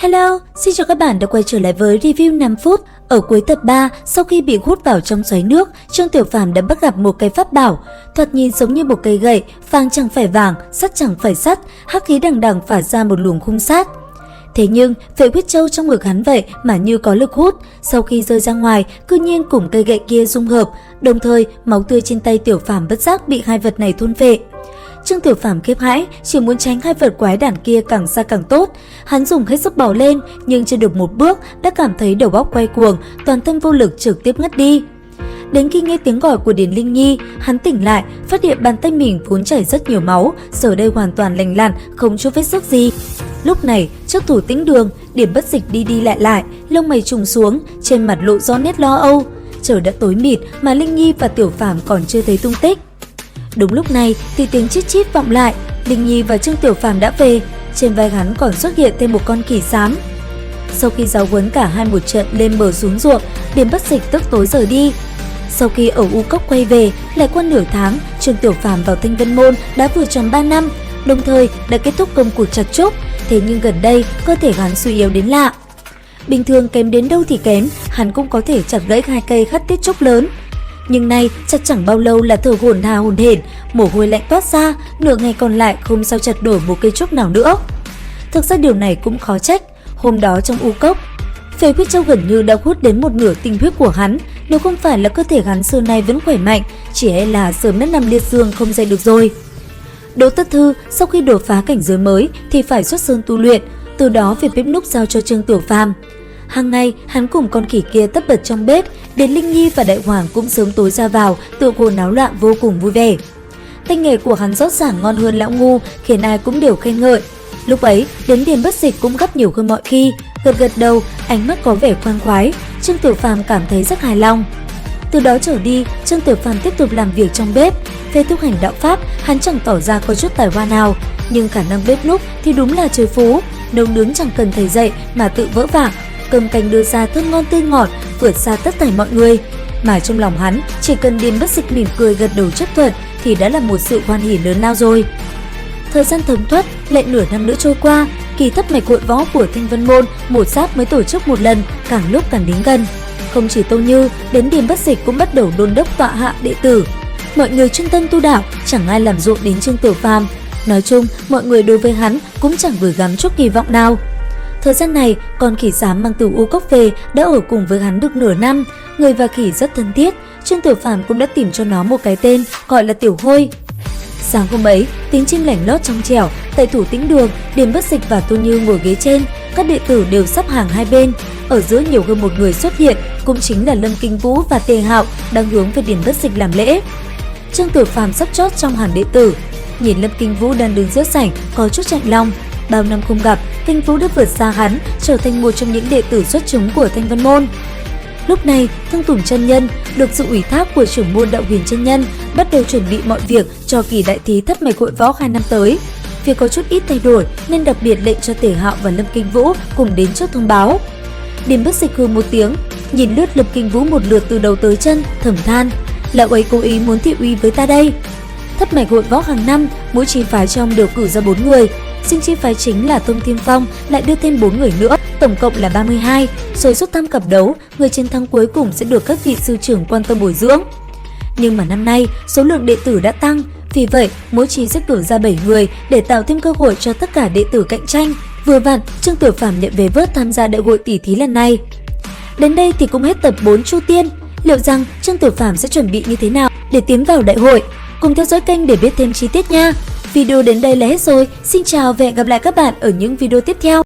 Hello, xin chào các bạn đã quay trở lại với review 5 phút. Ở cuối tập 3, sau khi bị hút vào trong xoáy nước, Trương Tiểu Phàm đã bắt gặp một cây pháp bảo. Thoạt nhìn giống như một cây gậy, vàng chẳng phải vàng, sắt chẳng phải sắt, hắc khí đằng đằng phả ra một luồng hung sát. Thế nhưng, Phệ huyết châu trong ngực hắn vậy mà như có lực hút, sau khi rơi ra ngoài, cư nhiên cùng cây gậy kia dung hợp, đồng thời máu tươi trên tay Tiểu Phàm bất giác bị hai vật này thôn phệ. Trương Tiểu Phàm khiếp hãi, chỉ muốn tránh hai vật quái đản kia càng xa càng tốt. Hắn dùng hết sức bò lên, nhưng chưa được một bước đã cảm thấy đầu óc quay cuồng, toàn thân vô lực trực tiếp ngất đi. Đến khi nghe tiếng gọi của Điền Linh Nhi, hắn tỉnh lại, phát hiện bàn tay mình vốn chảy rất nhiều máu, giờ đây hoàn toàn lành lặn, không chút vết xước gì. Lúc này, trước Thủ Tĩnh Đường, Điểm Bất Dịch đi đi lại, lông mày trùng xuống, trên mặt lộ rõ nét lo âu. Trời đã tối mịt mà Linh Nhi và Tiểu Phàm còn chưa thấy tung tích. Đúng lúc này thì tiếng chít chít vọng lại, Linh Nhi và Trương Tiểu Phàm đã về, trên vai hắn còn xuất hiện thêm một con khỉ xám. Sau khi giáo huấn cả hai một trận lên bờ xuống ruộng, Điểm Bất Dịch tức tối rời đi. Sau khi ở U Cốc quay về, lại qua nửa tháng, Trương Tiểu Phàm vào Thanh Vân Môn đã vừa tròn 3 năm, đồng thời đã kết thúc công cuộc chặt trúc. Thế nhưng gần đây cơ thể hắn suy yếu đến lạ. Bình thường kém đến đâu thì kém, hắn cũng có thể chặt gãy hai cây khát tiết trúc lớn. Nhưng nay chặt chẳng bao lâu là thở hổn hển, mồ hôi lạnh toát ra, nửa ngày còn lại không sao chặt nổi một cây trúc nào nữa. Thực ra điều này cũng khó trách, hôm đó trong U Cốc, Phệ huyết châu gần như đã hút đến một nửa tinh huyết của hắn, nếu không phải là cơ thể hắn xưa nay vẫn khỏe mạnh, chỉ e là sớm đã nằm liệt giường không dậy được rồi. Đỗ Tất Thư sau khi đột phá cảnh giới mới thì phải xuất sơn tu luyện, từ đó việc bếp núc giao cho Trương Tiểu Phàm. Hàng ngày hắn cùng con khỉ kia tất bật trong bếp, Điền Linh Nhi và Đại Hoàng cũng sớm tối ra vào, tựa hồ náo loạn vô cùng vui vẻ. Tay nghề của hắn rõ ràng ngon hơn lão ngu, khiến ai cũng đều khen ngợi. Lúc ấy, đến Điền Bất Dịch cũng gấp nhiều hơn mọi khi, gật đầu, ánh mắt có vẻ khoan khoái, Trương Tiểu Phàm cảm thấy rất hài lòng. Từ đó trở đi, Trương Tiểu Phàm tiếp tục làm việc trong bếp. Về tu hành đạo pháp, hắn chẳng tỏ ra có chút tài hoa nào, nhưng khả năng bếp núc thì đúng là trời phú, nấu nướng chẳng cần thầy dạy mà tự vỡ vạc, cơm canh đưa ra thơm ngon tươi ngọt, vượt xa tất thảy mọi người. Mà trong lòng hắn, chỉ cần Điền Bất Dịch mỉm cười gật đầu chấp thuận thì đã là một sự hoan hỉ lớn lao rồi. Thời gian thấm thoát, lại nửa năm nữa trôi qua, kỳ thất mạch hội võ của Thanh Vân Môn một giáp mới tổ chức một lần, càng lúc càng đến gần. Không chỉ Tô Như, đến Điền Bất Dịch cũng bắt đầu đôn đốc tọa hạ đệ tử. Mọi người chuyên tâm tu đạo, chẳng ai làm ruộng đến Trương Tiểu Phàm. Nói chung, mọi người đối với hắn cũng chẳng gửi gắm chút kỳ vọng nào. Thời gian này, con khỉ xám mang từ U Cốc về đã ở cùng với hắn được nửa năm, người và khỉ rất thân thiết. Trương Tiểu Phàm cũng đã tìm cho nó một cái tên, gọi là Tiểu Hôi. Sáng hôm ấy, tiếng chim lảnh lót trong trẻo, tại Thủ Tĩnh Đường, Điền Bất Dịch và Tô Như ngồi ghế trên, các đệ tử đều sắp hàng hai bên. Ở giữa nhiều hơn một người xuất hiện, cũng chính là Lâm Kinh Vũ và Tề Hạo đang hướng về Điền Bất Dịch làm lễ. Trương Tiểu Phàm sắp chót trong hàng đệ tử, nhìn Lâm Kinh Vũ đang đứng giữa sảnh, có chút chạnh lòng. Bao năm không gặp, Kinh Vũ đã vượt xa hắn, trở thành một trong những đệ tử xuất chúng của Thanh Vân Môn. Lúc này, Thương Tùng chân nhân được sự ủy thác của trưởng môn Đạo Huyền chân nhân bắt đầu chuẩn bị mọi việc cho kỳ đại thí thất mạch hội võ 2 năm tới. Việc có chút ít thay đổi nên đặc biệt lệnh cho Tề Hạo và Lâm Kinh Vũ cùng đến trước thông báo. Điền Bất Dịch hừ một tiếng, nhìn lướt Lâm Kinh Vũ một lượt từ đầu tới chân, thầm than: lão ấy cố ý muốn thị uy với ta đây. Thất mạch hội võ hàng năm, mỗi chi phái trong đều cử ra 4 người. Riêng chi phái chính là Tông Thiên Phong lại đưa thêm 4 người nữa, tổng cộng là 32, rồi rút thăm cặp đấu, người chiến thắng cuối cùng sẽ được các vị sư trưởng quan tâm bồi dưỡng. Nhưng mà năm nay, số lượng đệ tử đã tăng, vì vậy mỗi chi sẽ cử ra 7 người để tạo thêm cơ hội cho tất cả đệ tử cạnh tranh. Vừa vặn, Trương Tiểu Phàm nhận về vớt tham gia đại hội tỷ thí lần này. Đến đây thì cũng hết tập 4 Chu Tiên. Liệu rằng Trương Tiểu Phàm sẽ chuẩn bị như thế nào để tiến vào đại hội? Cùng theo dõi kênh để biết thêm chi tiết nha. Video đến đây là hết rồi. Xin chào và hẹn gặp lại các bạn ở những video tiếp theo.